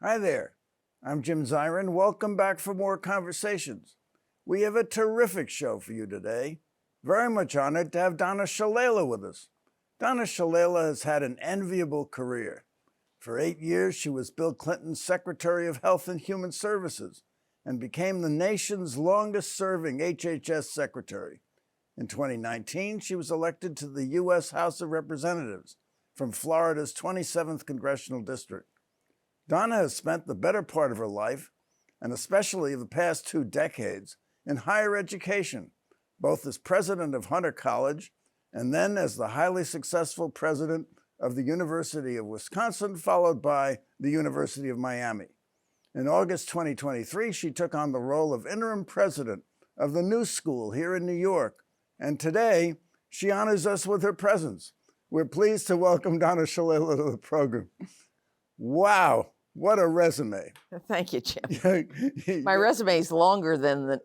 Hi there, I'm Jim Zirin. Welcome back for more conversations. We have a terrific show for you today. Very much honored to have Donna Shalala with us. Donna Shalala has had an enviable career. For 8 years, she was Bill Clinton's Secretary of Health and Human Services and became the nation's longest-serving HHS secretary. In 2019, she was elected to the U.S. House of Representatives from Florida's 27th Congressional District. Donna has spent the better part of her life, and especially the past 2 decades, in higher education, both as president of Hunter College and then as the highly successful president of the University of Wisconsin, followed by the University of Miami. In August 2023, she took on the role of interim president of the New School here in New York, and today she honors us with her presence. We're pleased to welcome Donna Shalala to the program. Wow, what a resume. Thank you, Jim. My resume is longer than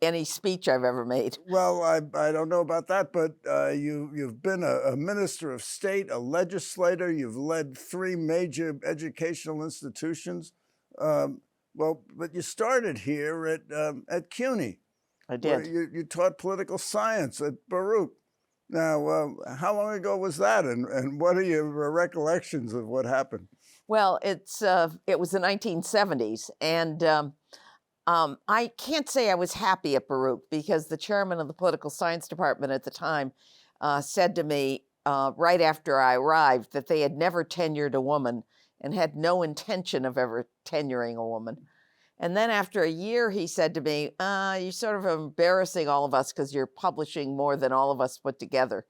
any speech I've ever made. Well, I don't know about that, but you've been a minister of state, a legislator. You've led 3 major educational institutions. But you started here at CUNY. I did. You taught political science at Baruch. Now, how long ago was that, and what are your recollections of what happened? Well, it was the 1970s, and I can't say I was happy at Baruch because the chairman of the political science department at the time said to me right after I arrived that they had never tenured a woman and had no intention of ever tenuring a woman. And then after a year, he said to me, you're sort of embarrassing all of us because you're publishing more than all of us put together.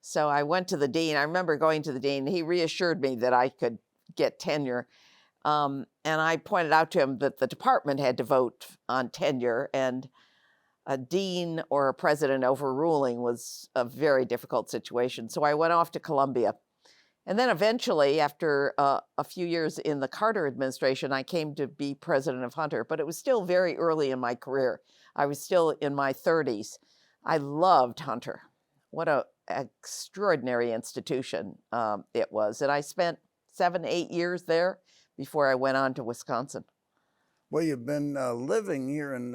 So I went to the dean. I remember going to the dean. He reassured me that I could get tenure. And I pointed out to him that the department had to vote on tenure, and a dean or a president overruling was a very difficult situation. So I went off to Columbia. And then eventually, after a few years in the Carter administration, I came to be president of Hunter, but it was still very early in my career. I was still in my 30s. I loved Hunter. What an extraordinary institution it was. And I spent 7-8 years there before I went on to Wisconsin. Well, you've been living here in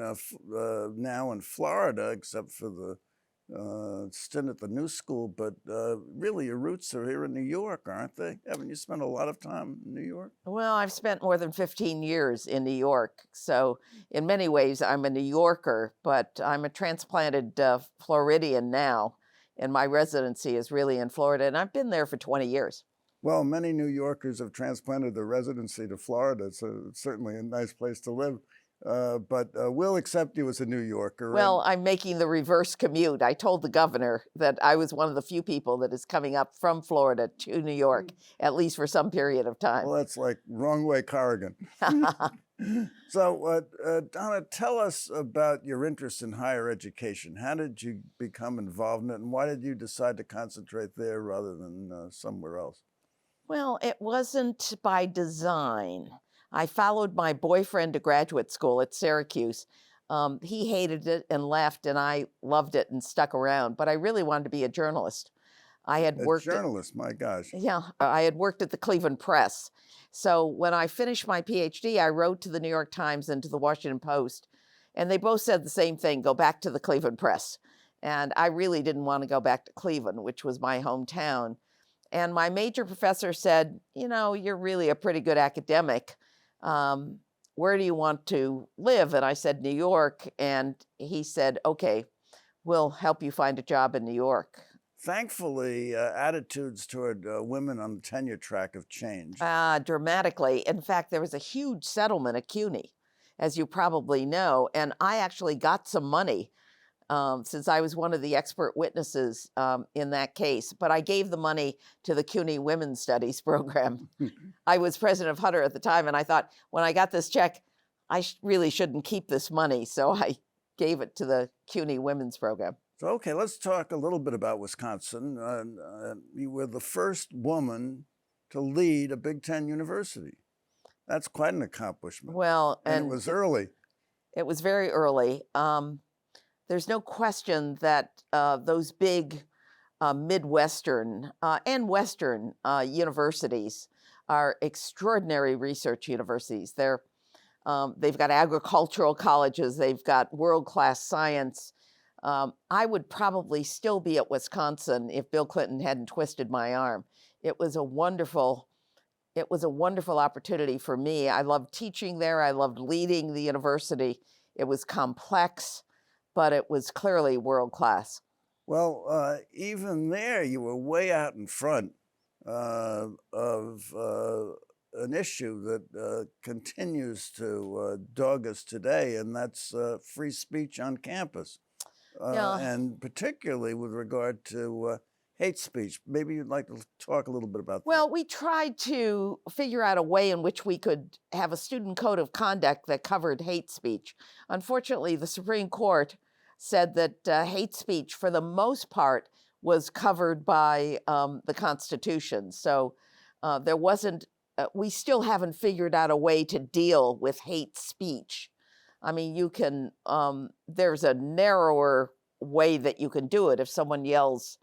now in Florida, except for the stint at the New School, but really your roots are here in New York, aren't they? Haven't you spent a lot of time in New York? Well, I've spent more than 15 years in New York, so in many ways I'm a New Yorker, but I'm a transplanted Floridian now, and my residency is really in Florida, and I've been there for 20 years. Well, many New Yorkers have transplanted their residency to Florida, so it's certainly a nice place to live. But we'll accept you as a New Yorker. Well, I'm making the reverse commute. I told the governor that I was one of the few people that is coming up from Florida to New York, at least for some period of time. Well, that's like wrong way Corrigan. So, Donna, tell us about your interest in higher education. How did you become involved in it, and why did you decide to concentrate there rather than somewhere else? Well, it wasn't by design. I followed my boyfriend to graduate school at Syracuse. He hated it and left, and I loved it and stuck around. But I really wanted to be a journalist. I had worked. A journalist, my gosh. Yeah, I had worked at the Cleveland Press. So when I finished my PhD, I wrote to the New York Times and to the Washington Post, and they both said the same thing: go back to the Cleveland Press. And I really didn't want to go back to Cleveland, which was my hometown. And my major professor said, you know, you're really a pretty good academic. Where do you want to live? And I said, New York. And he said, okay, we'll help you find a job in New York. Thankfully, attitudes toward women on the tenure track have changed. Dramatically. In fact, there was a huge settlement at CUNY, as you probably know. And I actually got some money since I was one of the expert witnesses in that case. But I gave the money to the CUNY Women's Studies program. I was president of Hunter at the time, and I thought, when I got this check, I really shouldn't keep this money. So I gave it to the CUNY Women's program. So, okay, let's talk a little bit about Wisconsin. You were the first woman to lead a Big Ten university. That's quite an accomplishment. Well, and it was early. It was very early. There's no question that those big Midwestern and Western universities are extraordinary research universities. They've got agricultural colleges, they've got world-class science. I would probably still be at Wisconsin if Bill Clinton hadn't twisted my arm. It was a wonderful opportunity for me. I loved teaching there. I loved leading the university. It was complex, but it was clearly world-class. Well, even there, you were way out in front of an issue that continues to dog us today, and that's free speech on campus. Yeah. And particularly with regard to hate speech. Maybe you'd like to talk a little bit about that. Well, we tried to figure out a way in which we could have a student code of conduct that covered hate speech. Unfortunately, the Supreme Court said that hate speech, for the most part, was covered by the Constitution. So there wasn't, we still haven't figured out a way to deal with hate speech. I mean, you can, there's a narrower way that you can do it if someone yells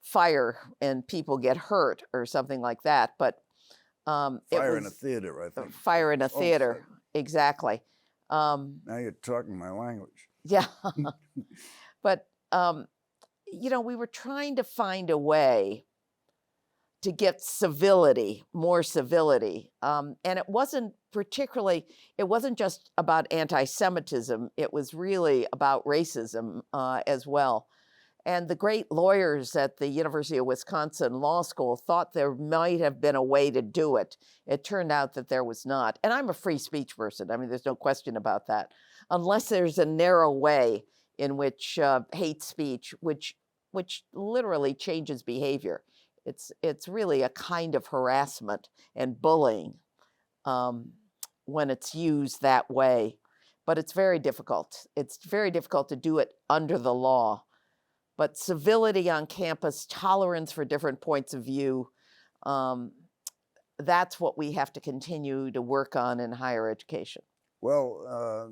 fire and people get hurt or something like that. But fire in a theater, I think. Fire in a theater, exactly. Now you're talking my language. Yeah. But, you know, we were trying to find a way to get civility, more civility. And it wasn't just about anti-Semitism, it was really about racism as well. And the great lawyers at the University of Wisconsin Law School thought there might have been a way to do it. It turned out that there was not. And I'm a free speech person. I mean, there's no question about that. Unless there's a narrow way in which hate speech, which literally changes behavior. It's really a kind of harassment and bullying when it's used that way. But it's very difficult. It's very difficult to do it under the law. But civility on campus, tolerance for different points of view, that's what we have to continue to work on in higher education. Well,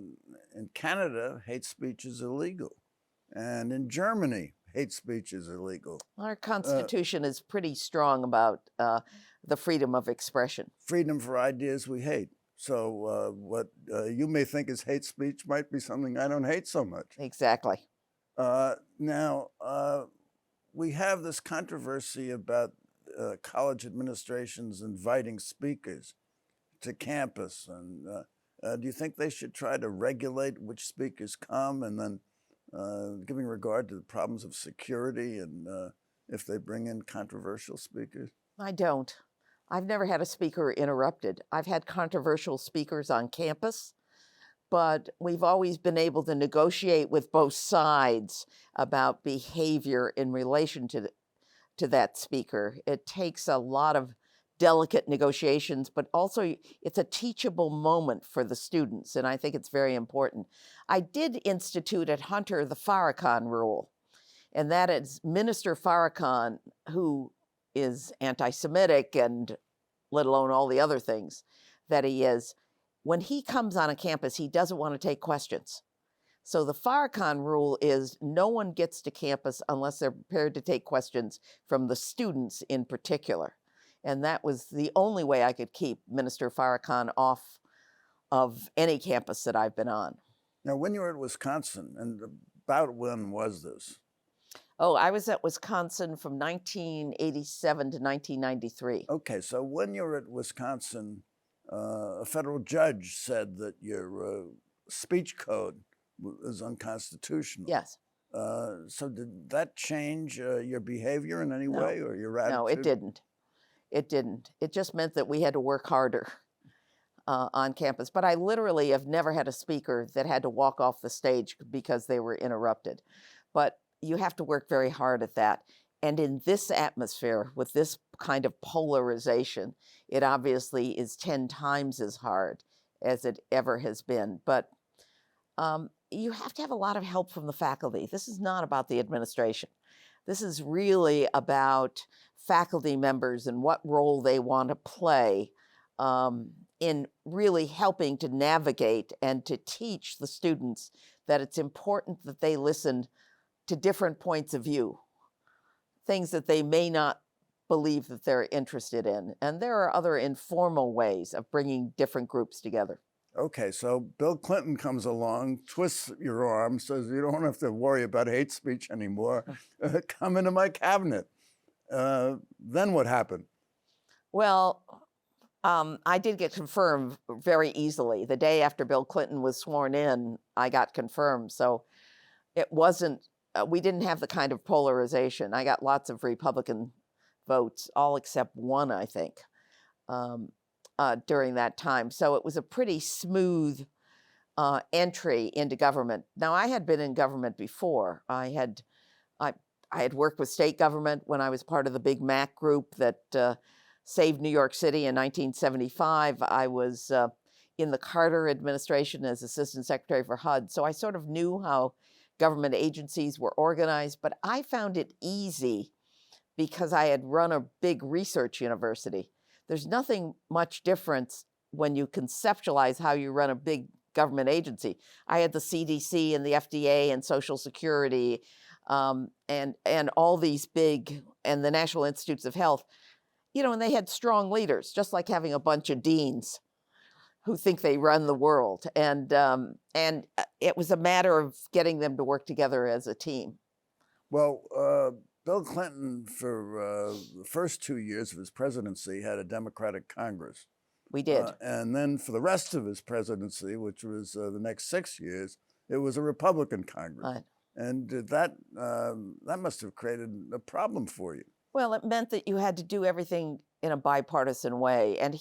in Canada, hate speech is illegal. And in Germany, hate speech is illegal. Our Constitution is pretty strong about the freedom of expression. Freedom for ideas we hate. So what you may think is hate speech might be something I don't hate so much. Exactly. Now, we have this controversy about college administrations inviting speakers to campus. And do you think they should try to regulate which speakers come, and then giving regard to the problems of security and if they bring in controversial speakers? I don't. I've never had a speaker interrupted. I've had controversial speakers on campus, but we've always been able to negotiate with both sides about behavior in relation to that speaker. It takes a lot of delicate negotiations, but also it's a teachable moment for the students, and I think it's very important. I did institute at Hunter the Farrakhan rule, and that is Minister Farrakhan, who is anti-Semitic and let alone all the other things that he is, when he comes on a campus, he doesn't want to take questions. So the Farrakhan rule is no one gets to campus unless they're prepared to take questions from the students in particular. And that was the only way I could keep Minister Farrakhan off of any campus that I've been on. Now, when you were at Wisconsin, and about when was this? Oh, I was at Wisconsin from 1987 to 1993. Okay, so when you were at Wisconsin, a federal judge said that your speech code was unconstitutional. Yes. So did that change your behavior in any way, or your attitude? No, it didn't. It didn't. It just meant that we had to work harder on campus. But I literally have never had a speaker that had to walk off the stage because they were interrupted. But you have to work very hard at that. And in this atmosphere, with this kind of polarization, it obviously is 10 times as hard as it ever has been. But you have to have a lot of help from the faculty. This is not about the administration. This is really about faculty members and what role they want to play in really helping to navigate and to teach the students that it's important that they listen to different points of view, things that they may not believe that they're interested in. And there are other informal ways of bringing different groups together. Okay, so Bill Clinton comes along, twists your arm, says you don't have to worry about hate speech anymore. Come into my cabinet. Then what happened? Well, I did get confirmed very easily. The day after Bill Clinton was sworn in, I got confirmed. So it wasn't, we didn't have the kind of polarization. I got lots of Republican votes, all except one, I think, during that time. So it was a pretty smooth entry into government. Now, I had been in government before. I had worked with state government when I was part of the big MAC group that saved New York City in 1975. I was in the Carter administration as Assistant Secretary for HUD. So I sort of knew how government agencies were organized, but I found it easy because I had run a big research university. There's nothing much difference when you conceptualize how you run a big government agency. I had the CDC and the FDA and Social Security and all these big, and the National Institutes of Health, and they had strong leaders, just like having a bunch of deans who think they run the world. And it was a matter of getting them to work together as a team. Well, Bill Clinton, for the first 2 years of his presidency, had a Democratic Congress. We did. And then for the rest of his presidency, which was the next 6 years, it was a Republican Congress. Right. And that must have created a problem for you. Well, it meant that you had to do everything in a bipartisan way. And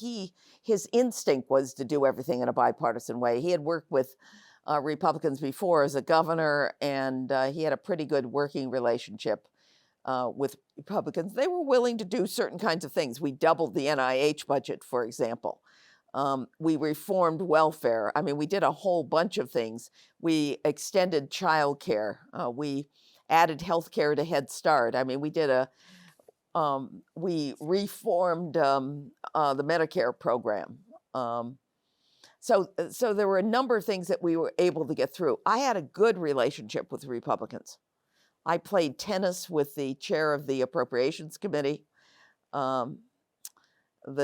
his instinct was to do everything in a bipartisan way. He had worked with Republicans before as a governor, and he had a pretty good working relationship with Republicans. They were willing to do certain kinds of things. We doubled the NIH budget, for example. We reformed welfare. I mean, we did a whole bunch of things. We extended child care. We added health care to Head Start. I mean, we reformed the Medicare program. So there were a number of things that we were able to get through. I had a good relationship with Republicans. I played tennis with the chair of the Appropriations Committee, the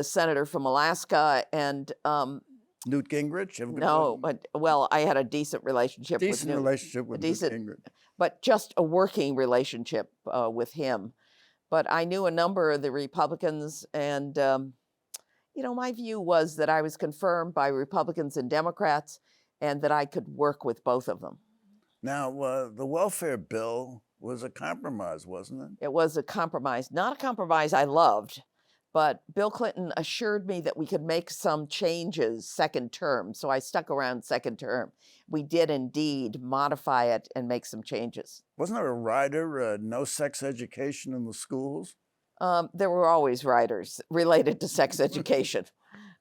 senator from Alaska, and Newt Gingrich? no, but I had a decent relationship with Newt. Newt Gingrich. But just a working relationship with him. But I knew a number of the Republicans, and my view was that I was confirmed by Republicans and Democrats, and that I could work with both of them. Now, the welfare bill was a compromise, wasn't it? It was a compromise, not a compromise I loved, but Bill Clinton assured me that we could make some changes second term, so I stuck around second term. We did indeed modify it and make some changes. Wasn't there a rider, no sex education in the schools? There were always riders related to sex education.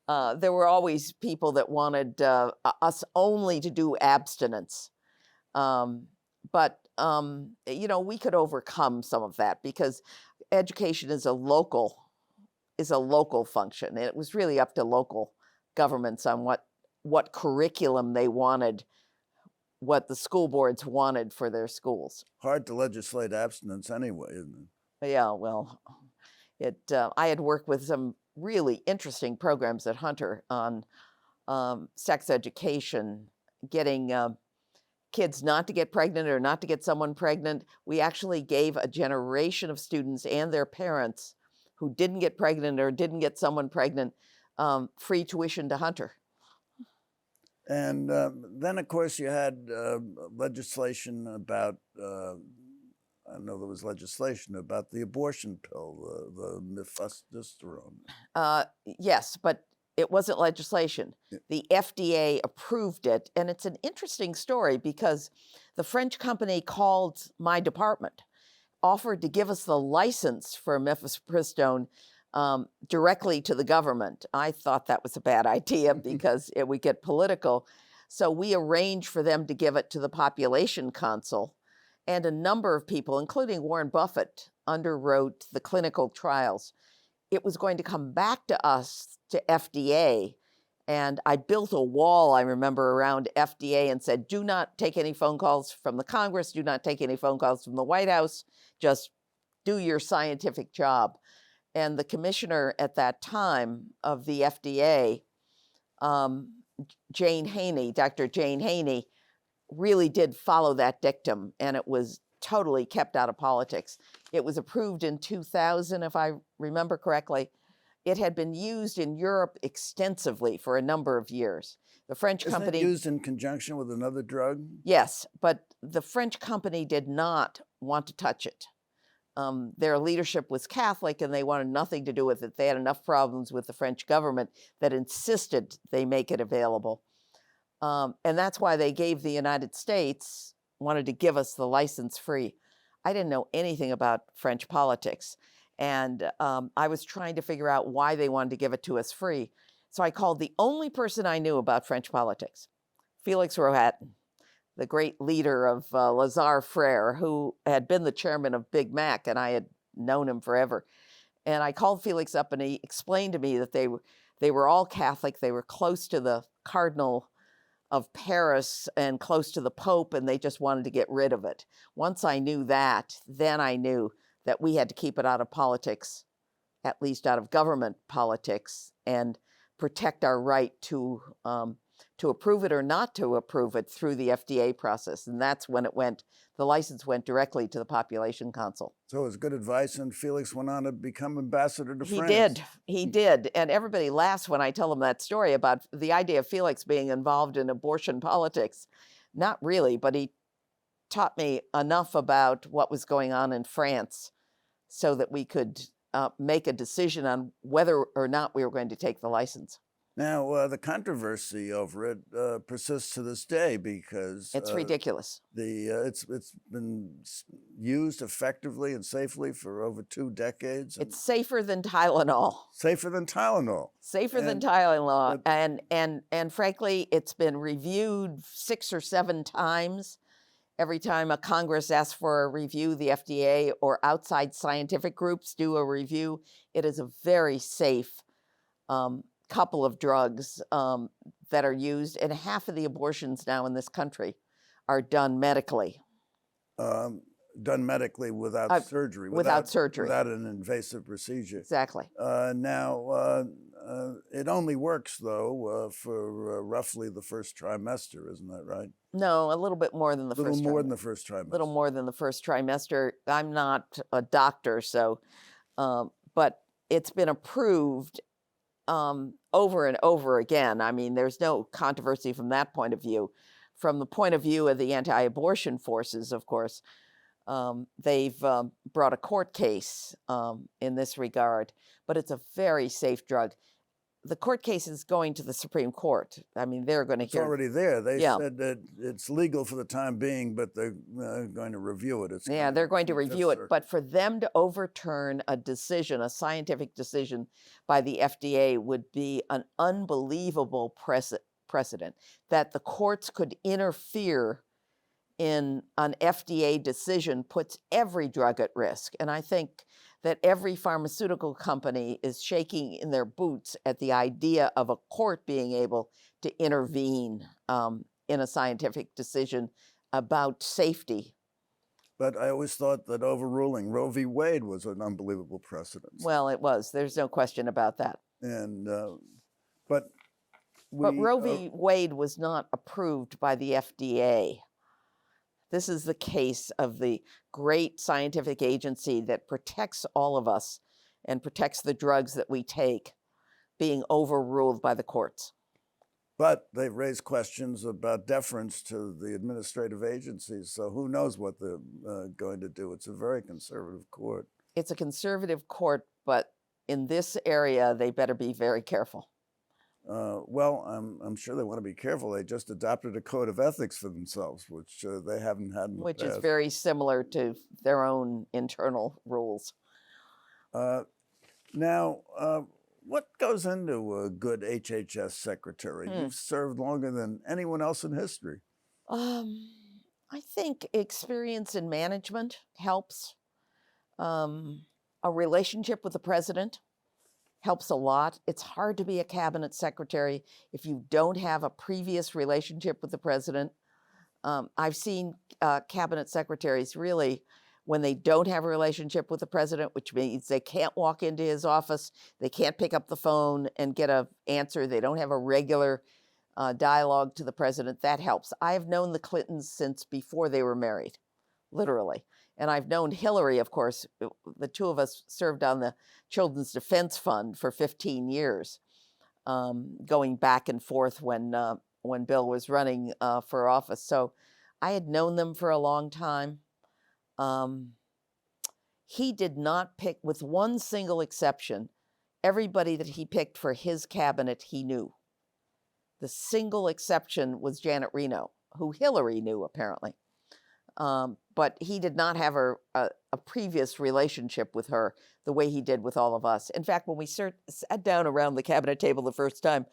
There were always people that wanted us only to do abstinence. But we could overcome some of that because education is a local function. And it was really up to local governments on what curriculum they wanted, what the school boards wanted for their schools. Hard to legislate abstinence anyway, isn't it? Yeah, well, I had worked with some really interesting programs at Hunter on sex education, getting kids not to get pregnant or not to get someone pregnant. We actually gave a generation of students and their parents who didn't get pregnant or didn't get someone pregnant free tuition to Hunter. And then, of course, you had legislation about, I know there was legislation about the abortion pill, the mifestosterone. Yes, but it wasn't legislation. Yeah. The FDA approved it, and it's an interesting story because the French company called my department, offered to give us the license for mifepristone directly to the government. I thought that was a bad idea because it would get political. So we arranged for them to give it to the population council, and a number of people, including Warren Buffett, underwrote the clinical trials. It was going to come back to us, to FDA, and I built a wall, I remember, around FDA and said, do not take any phone calls from the Congress, do not take any phone calls from the White House, just do your scientific job. And the commissioner at that time of the FDA, Jane Haney, Dr. Jane Haney, really did follow that dictum, and it was totally kept out of politics. It was approved in 2000, if I remember correctly. It had been used in Europe extensively for a number of years. The French Isn't company it used in conjunction with another drug? Yes, but the French company did not want to touch it. Their leadership was Catholic and they wanted nothing to do with it. They had enough problems with the French government that insisted they make it available. And that's why they gave the United States, wanted to give us the license free. I didn't know anything about French politics. And I was trying to figure out why they wanted to give it to us free. So I called the only person I knew about French politics, Felix Ratton, the great leader of Laissez-faire, who had been the chairman of Big Mac, and I had known him forever. And I called Felix up, and he explained to me that they were all Catholic. They were close to the Cardinal of Paris and close to the Pope, and they just wanted to get rid of it. Once I knew that, then I knew that we had to keep it out of politics, at least out of government politics, and protect our right to approve it or not to approve it through the FDA process. And that's when the license went directly to the Population Council. So it was good advice, and Felix went on to become ambassador to France. He did. And everybody laughs when I tell them that story about the idea of Felix being involved in abortion politics. Not really, but he taught me enough about what was going on in France so that we could make a decision on whether or not we were going to take the license. Now, the controversy over it persists to this day because it's ridiculous. It's been used effectively and safely for over 2 decades. It's safer than Tylenol. Safer than Tylenol. Safer than Tylenol, and frankly, it's been reviewed 6 or 7 times. Every time a Congress asks for a review, the FDA or outside scientific groups do a review. It is a very safe couple of drugs that are used, and half of the abortions now in this country are done medically. Done medically without surgery. Without surgery. Without an invasive procedure. Exactly. Now, it only works, though, for roughly the first trimester, isn't that right? No, a little bit more than the first trimester. A little more than the first trimester. A little more than the first trimester. I'm not a doctor, so, but it's been approved over and over again. I mean, there's no controversy from that point of view. From the point of view of the anti-abortion forces, of course, they've brought a court case in this regard, but it's a very safe drug. The court case is going to the Supreme Court. I mean, they're going to hear. It's already there. They said that it's legal for the time being, but they're going to review it. They're going to review it. But for them to overturn a decision, a scientific decision by the FDA, would be an unbelievable precedent that the courts could interfere in an FDA decision puts every drug at risk. And I think that every pharmaceutical company is shaking in their boots at the idea of a court being able to intervene in a scientific decision about safety. But I always thought that overruling Roe v. Wade was an unbelievable precedent. Well, it was. There's no question about that. And but Roe v. Wade was not approved by the FDA. This is the case of the great scientific agency that protects all of us and protects the drugs that we take being overruled by the courts. But they've raised questions about deference to the administrative agencies, so who knows what they're going to do. It's a very conservative court. It's a conservative court, but in this area, they better be very careful. Well, I'm sure they want to be careful. They just adopted a code of ethics for themselves, which they haven't had in the past. Which is past. Very similar to their own internal rules. Now, what goes into a good HHS secretary? You've served longer than anyone else in history. I think experience in management helps. A relationship with the president helps a lot. It's hard to be a cabinet secretary if you don't have a previous relationship with the president. I've seen cabinet secretaries really when they don't have a relationship with the president, which means they can't walk into his office, they can't pick up the phone and get an answer, they don't have a regular dialogue to the president, that helps. I have known the Clintons since before they were married, literally. And I've known Hillary, of course. The two of us served on the Children's Defense Fund for 15 years, going back and forth when Bill was running for office. So I had known them for a long time. He did not pick, with one single exception, everybody that he picked for his cabinet he knew. The single exception was Janet Reno, who Hillary knew, apparently. But he did not have a previous relationship with her the way he did with all of us. In fact, when we sat down around the cabinet table the first time,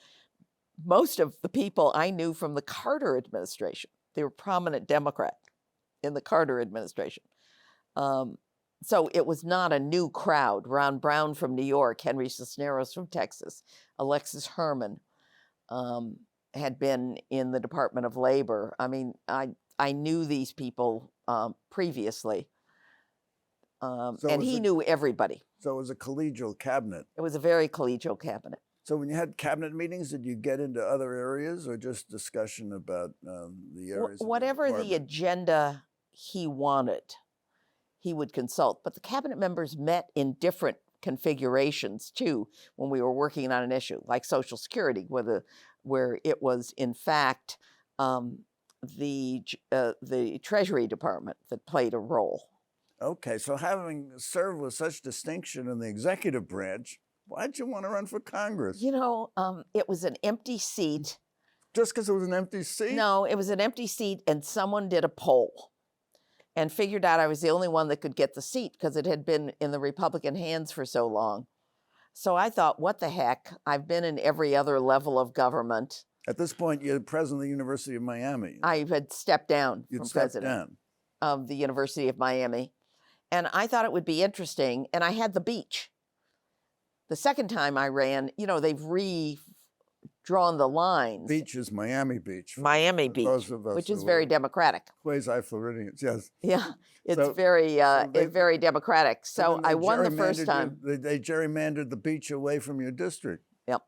most of the people I knew from the Carter administration. They were prominent Democrat in the Carter administration. So it was not a new crowd. Ron Brown from New York, Henry Cisneros from Texas, Alexis Herman had been in the Department of Labor. I mean, I knew these people previously, and he knew everybody. So it was a collegial cabinet. It was a very collegial cabinet. So when you had cabinet meetings, did you get into other areas or just discussion about the areas? Whatever the agenda he wanted, he would consult. But the cabinet members met in different configurations too when we were working on an issue, like Social Security, where it was in fact the Treasury Department that played a role. Okay, so having served with such distinction in the executive branch, why'd you want to run for Congress? You know, it was an empty seat. Just because it was an empty seat? No, it was an empty seat, and someone did a poll and figured out I was the only one that could get the seat because it had been in the Republican hands for so long. So I thought, what the heck? I've been in every other level of government. At this point, you're president of the University of Miami. I had stepped down You'd from stepped president down of the University of Miami. And I thought it would be interesting. And I had the beach. The second time I ran, you know, they've redrawn the lines. Beach is Miami Beach. Miami Beach, which is very democratic. Quasi-Floridians, yes. Yeah, it's So it's very democratic. So I won the first time. They gerrymandered the beach away from your district. Yep.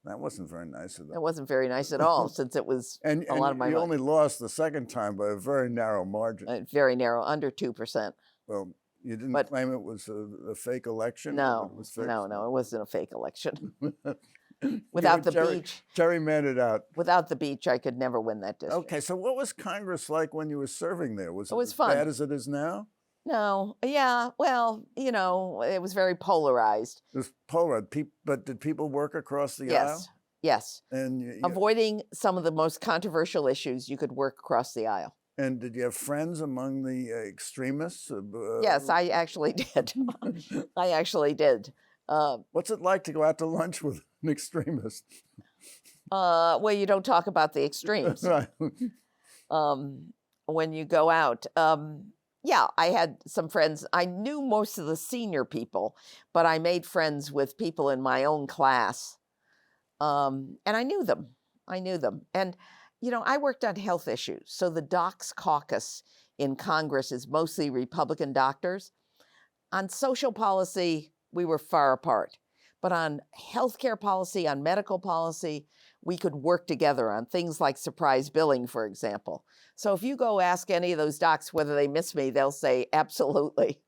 That wasn't very nice of them. It wasn't very nice at all, since it was a lot of my you money. only lost the second time by a very narrow margin. Very narrow, under 2%. Well, you didn't claim it was a fake election? No, it was fixed? no, it wasn't a fake election. Without the beach. Gerrymandered out. Without the beach, I could never win that district. Okay, so what was Congress like when you were serving there? Was it as fun. bad as it is now? No, yeah, well, you know, it was very polarized. It was polarized, but did people work across the aisle? Yes. And avoiding some of the most controversial issues, you could work across the aisle. And did you have friends among the extremists? Yes, I actually did. I actually did. What's it like to go out to lunch with an extremist? Well, you don't talk about the extremes Right. when you go out. Yeah, I had some friends. I knew most of the senior people, but I made friends with people in my own class. And I knew them. And, you know, I worked on health issues. So the Docs Caucus in Congress is mostly Republican doctors. On social policy, we were far apart. But on healthcare policy, on medical policy, we could work together on things like surprise billing, for example. So if you go ask any of those docs whether they miss me, they'll say absolutely,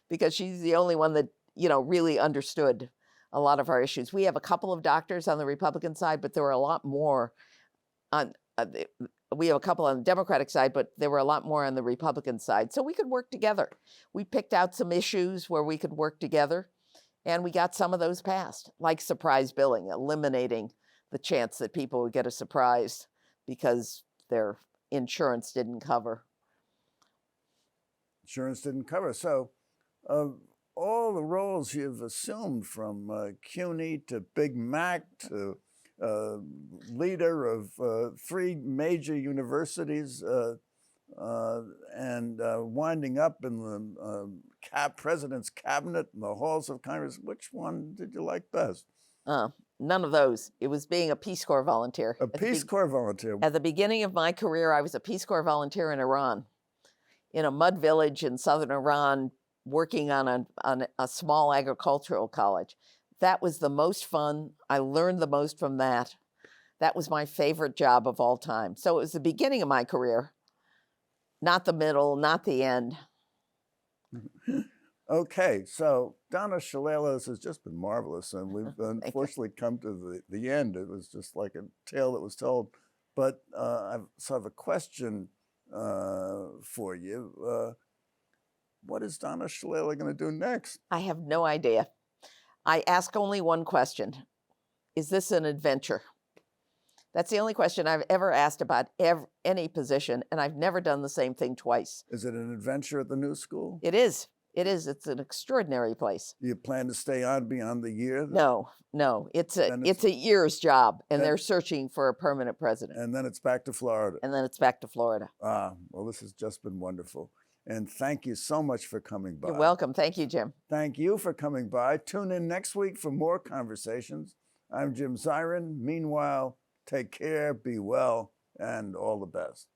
because she's the only one that, you know, really understood a lot of our issues. We have a couple of doctors on the Republican side, but there were a lot more on, we have a couple on the Democratic side, but there were a lot more on the Republican side. So we could work together. We picked out some issues where we could work together, and we got some of those passed, like surprise billing, eliminating the chance that people would get a surprise because their insurance didn't cover. Insurance didn't cover. So all the roles you've assumed, from CUNY to Big Mac to leader of 3 major universities and winding up in the president's cabinet and the halls of Congress, which one did you like best? None of those. It was being a Peace Corps volunteer. A Peace Corps volunteer. At the beginning of my career, I was a Peace Corps volunteer in Iran. in a mud village in southern Iran working on a small agricultural college. That was the most fun. I learned the most from that. That was my favorite job of all time. So it was the beginning of my career, not the middle, not the end. Okay, so Donna Shalala, this has just been marvelous, and we've unfortunately come to the end. It was just like a tale that was told. But I have a question for you. What is Donna Shalala going to do next? I have no idea. I ask only one question. Is this an adventure? That's the only question I've ever asked about any position, and I've never done the same thing twice. Is it an adventure at the new school? It is. It is. It's an extraordinary place. Do you plan to stay on beyond the year? No. It's a year's job, and they're searching for a permanent president. And then it's back to Florida. And then it's back to Florida. Well, this has just been wonderful. And thank you so much for coming by. You're welcome. Thank you, Jim. Thank you for coming by. Tune in next week for more conversations. I'm Jim Zirin. Meanwhile, take care, be well, and all the best.